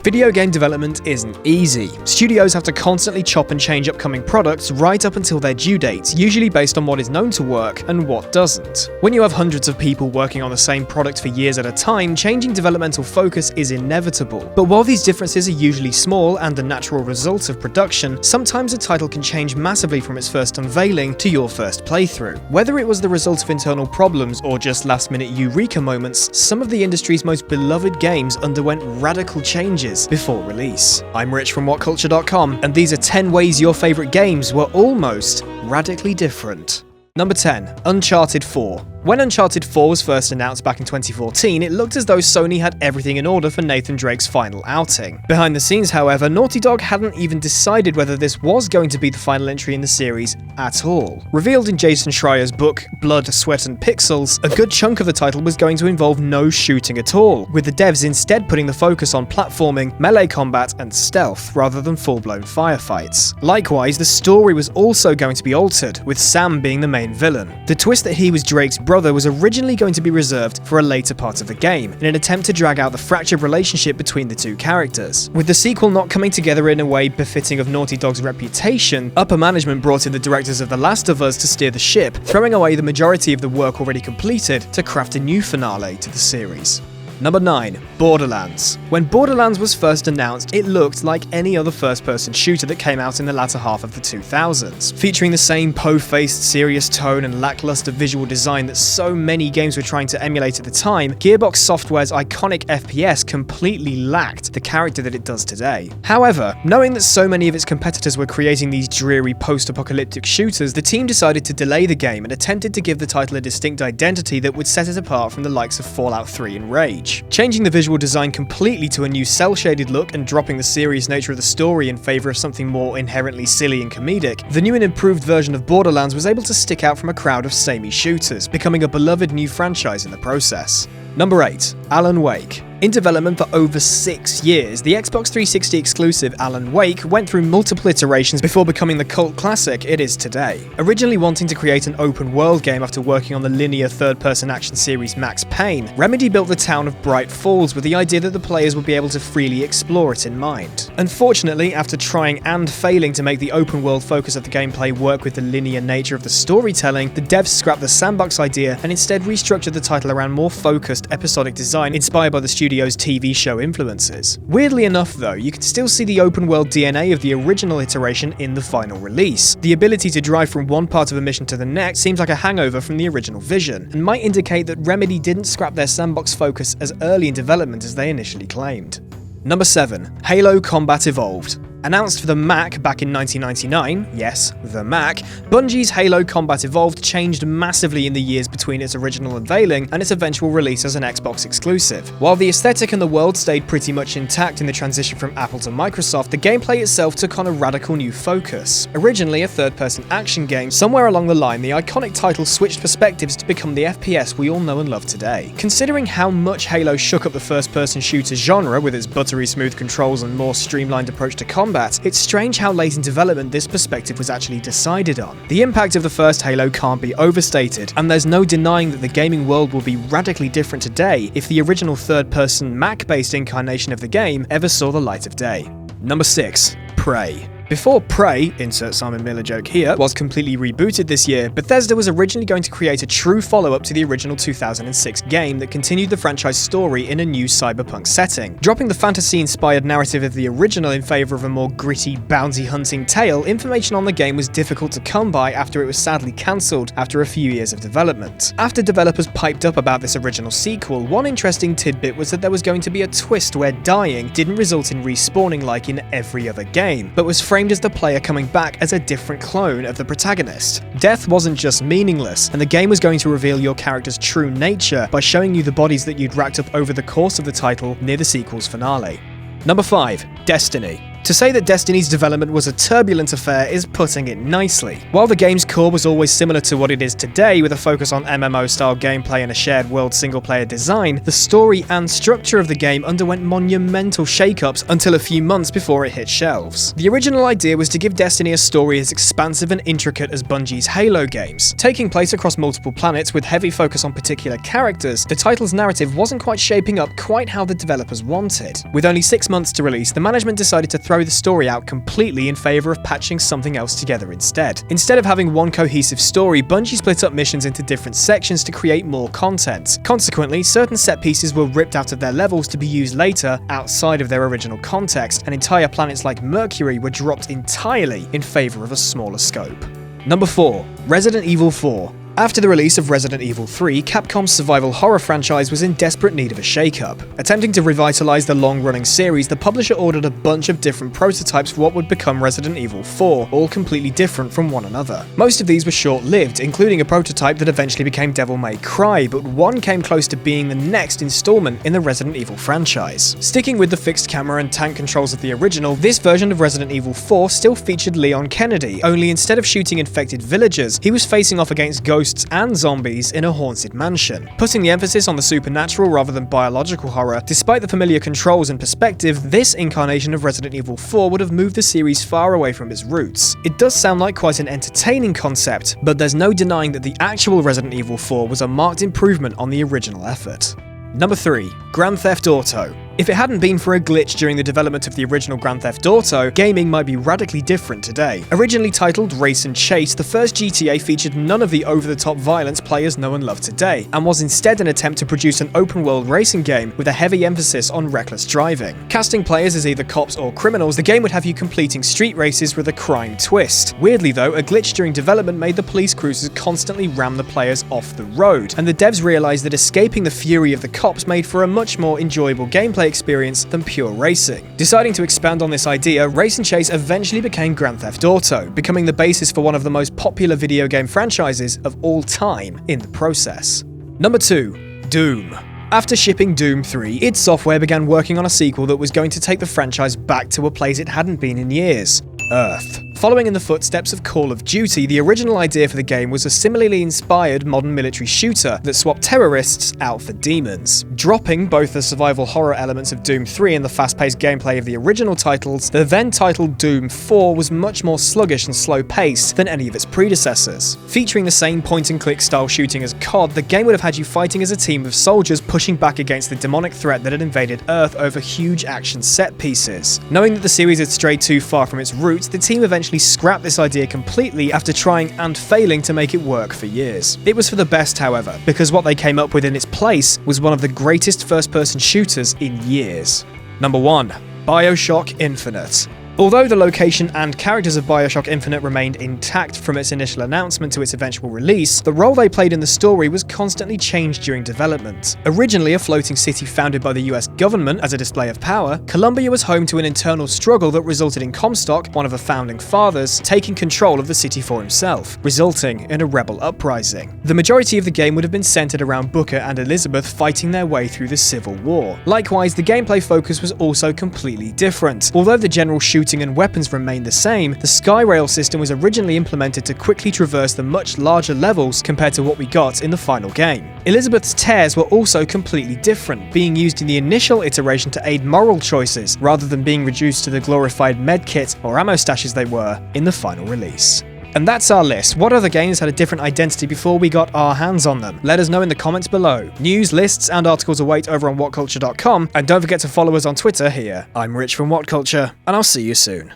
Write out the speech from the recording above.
Video game development isn't easy. Studios have to constantly chop and change upcoming products right up until their due dates, usually based on what is known to work and what doesn't. When you have hundreds of people working on the same product for years at a time, changing developmental focus is inevitable. But while these differences are usually small and the natural result of production, sometimes a title can change massively from its first unveiling to your first playthrough. Whether it was the result of internal problems or just last-minute eureka moments, some of the industry's most beloved games underwent radical changes before release. I'm Rich from WhatCulture.com, and these are 10 ways your favourite games were almost radically different. Number 10. Uncharted 4. When Uncharted 4 was first announced back in 2014, it looked as though Sony had everything in order for Nathan Drake's final outing. Behind the scenes, however, Naughty Dog hadn't even decided whether this was going to be the final entry in the series at all. Revealed in Jason Schreier's book, Blood, Sweat and Pixels, a good chunk of the title was going to involve no shooting at all, with the devs instead putting the focus on platforming, melee combat and stealth, rather than full-blown firefights. Likewise, the story was also going to be altered, with Sam being the main villain. The twist that he was Drake's brother was originally going to be reserved for a later part of the game, in an attempt to drag out the fractured relationship between the two characters. With the sequel not coming together in a way befitting of Naughty Dog's reputation, upper management brought in the directors of The Last of Us to steer the ship, throwing away the majority of the work already completed to craft a new finale to the series. Number 9. Borderlands. When Borderlands was first announced, it looked like any other first-person shooter that came out in the latter half of the 2000s. Featuring the same po-faced, serious tone and lackluster visual design that so many games were trying to emulate at the time, Gearbox Software's iconic FPS completely lacked the character that it does today. However, knowing that so many of its competitors were creating these dreary post-apocalyptic shooters, the team decided to delay the game and attempted to give the title a distinct identity that would set it apart from the likes of Fallout 3 and Rage. Changing the visual design completely to a new cel-shaded look and dropping the serious nature of the story in favour of something more inherently silly and comedic, the new and improved version of Borderlands was able to stick out from a crowd of samey shooters, becoming a beloved new franchise in the process. Number 8. Alan Wake. In development for over 6 years, the Xbox 360 exclusive Alan Wake went through multiple iterations before becoming the cult classic it is today. Originally wanting to create an open-world game after working on the linear third-person action series Max Payne, Remedy built the town of Bright Falls with the idea that the players would be able to freely explore it in mind. Unfortunately, after trying and failing to make the open-world focus of the gameplay work with the linear nature of the storytelling, the devs scrapped the sandbox idea and instead restructured the title around more focused, episodic design inspired by the studio's TV show influences. Weirdly enough though, you can still see the open world DNA of the original iteration in the final release. The ability to drive from one part of a mission to the next seems like a hangover from the original vision, and might indicate that Remedy didn't scrap their sandbox focus as early in development as they initially claimed. Number 7. Halo Combat Evolved. Announced for the Mac back in 1999, yes, the Mac, Bungie's Halo Combat Evolved changed massively in the years between its original unveiling and its eventual release as an Xbox exclusive. While the aesthetic and the world stayed pretty much intact in the transition from Apple to Microsoft, the gameplay itself took on a radical new focus. Originally a third-person action game, somewhere along the line the iconic title switched perspectives to become the FPS we all know and love today. Considering how much Halo shook up the first-person shooter genre with its buttery smooth controls and more streamlined approach to combat, it's strange how late in development this perspective was actually decided on. The impact of the first Halo can't be overstated, and there's no denying that the gaming world will be radically different today if the original third-person Mac-based incarnation of the game ever saw the light of day. Number 6. Prey. Before Prey, insert Simon Miller joke here, was completely rebooted this year, Bethesda was originally going to create a true follow-up to the original 2006 game that continued the franchise story in a new cyberpunk setting. Dropping the fantasy-inspired narrative of the original in favour of a more gritty, bounty-hunting tale, information on the game was difficult to come by after it was sadly cancelled after a few years of development. After developers piped up about this original sequel, one interesting tidbit was that there was going to be a twist where dying didn't result in respawning like in every other game, but was framed as the player coming back as a different clone of the protagonist. Death wasn't just meaningless, and the game was going to reveal your character's true nature by showing you the bodies that you'd racked up over the course of the title near the sequel's finale. Number 5. Destiny. To say that Destiny's development was a turbulent affair is putting it nicely. While the game's core was always similar to what it is today, with a focus on MMO-style gameplay and a shared world single-player design, the story and structure of the game underwent monumental shakeups until a few months before it hit shelves. The original idea was to give Destiny a story as expansive and intricate as Bungie's Halo games. Taking place across multiple planets with heavy focus on particular characters, the title's narrative wasn't quite shaping up quite how the developers wanted. With only 6 months to release, the management decided to throw the story out completely in favour of patching something else together instead. Instead of having one cohesive story, Bungie split up missions into different sections to create more content. Consequently, certain set pieces were ripped out of their levels to be used later outside of their original context, and entire planets like Mercury were dropped entirely in favour of a smaller scope. Number 4. Resident Evil 4. After the release of Resident Evil 3, Capcom's survival horror franchise was in desperate need of a shake-up. Attempting to revitalize the long-running series, the publisher ordered a bunch of different prototypes for what would become Resident Evil 4, all completely different from one another. Most of these were short-lived, including a prototype that eventually became Devil May Cry, but one came close to being the next installment in the Resident Evil franchise. Sticking with the fixed camera and tank controls of the original, this version of Resident Evil 4 still featured Leon Kennedy, only instead of shooting infected villagers, he was facing off against ghosts and zombies in a haunted mansion. Putting the emphasis on the supernatural rather than biological horror, despite the familiar controls and perspective, this incarnation of Resident Evil 4 would have moved the series far away from its roots. It does sound like quite an entertaining concept, but there's no denying that the actual Resident Evil 4 was a marked improvement on the original effort. Number 3. Grand Theft Auto. If it hadn't been for a glitch during the development of the original Grand Theft Auto, gaming might be radically different today. Originally titled Race and Chase, the first GTA featured none of the over-the-top violence players know and love today, and was instead an attempt to produce an open-world racing game with a heavy emphasis on reckless driving. Casting players as either cops or criminals, the game would have you completing street races with a crime twist. Weirdly though, a glitch during development made the police cruisers constantly ram the players off the road, and the devs realized that escaping the fury of the cops made for a much more enjoyable gameplay experience than pure racing. Deciding to expand on this idea, Race and Chase eventually became Grand Theft Auto, becoming the basis for one of the most popular video game franchises of all time in the process. Number 2. Doom. After shipping Doom 3, id Software began working on a sequel that was going to take the franchise back to a place it hadn't been in years: Earth. Following in the footsteps of Call of Duty, the original idea for the game was a similarly inspired modern military shooter that swapped terrorists out for demons. Dropping both the survival horror elements of Doom 3 and the fast-paced gameplay of the original titles, the then-titled Doom 4 was much more sluggish and slow-paced than any of its predecessors. Featuring the same point-and-click style shooting as COD, the game would have had you fighting as a team of soldiers pushing back against the demonic threat that had invaded Earth over huge action set pieces. Knowing that the series had strayed too far from its roots, the team eventually scrapped this idea completely after trying and failing to make it work for years. It was for the best, however, because what they came up with in its place was one of the greatest first-person shooters in years. Number 1. BioShock Infinite. Although the location and characters of BioShock Infinite remained intact from its initial announcement to its eventual release, the role they played in the story was constantly changed during development. Originally a floating city founded by the US government as a display of power, Columbia was home to an internal struggle that resulted in Comstock, one of the founding fathers, taking control of the city for himself, resulting in a rebel uprising. The majority of the game would have been centered around Booker and Elizabeth fighting their way through the Civil War. Likewise, the gameplay focus was also completely different. Although the general shooting and weapons remained the same, the Skyrail system was originally implemented to quickly traverse the much larger levels compared to what we got in the final game. Elizabeth's tears were also completely different, being used in the initial iteration to aid moral choices, rather than being reduced to the glorified medkit or ammo stashes they were in the final release. And that's our list. What other games had a different identity before we got our hands on them? Let us know in the comments below. News, lists, and articles await over on whatculture.com, and don't forget to follow us on Twitter here. I'm Rich from WhatCulture, and I'll see you soon.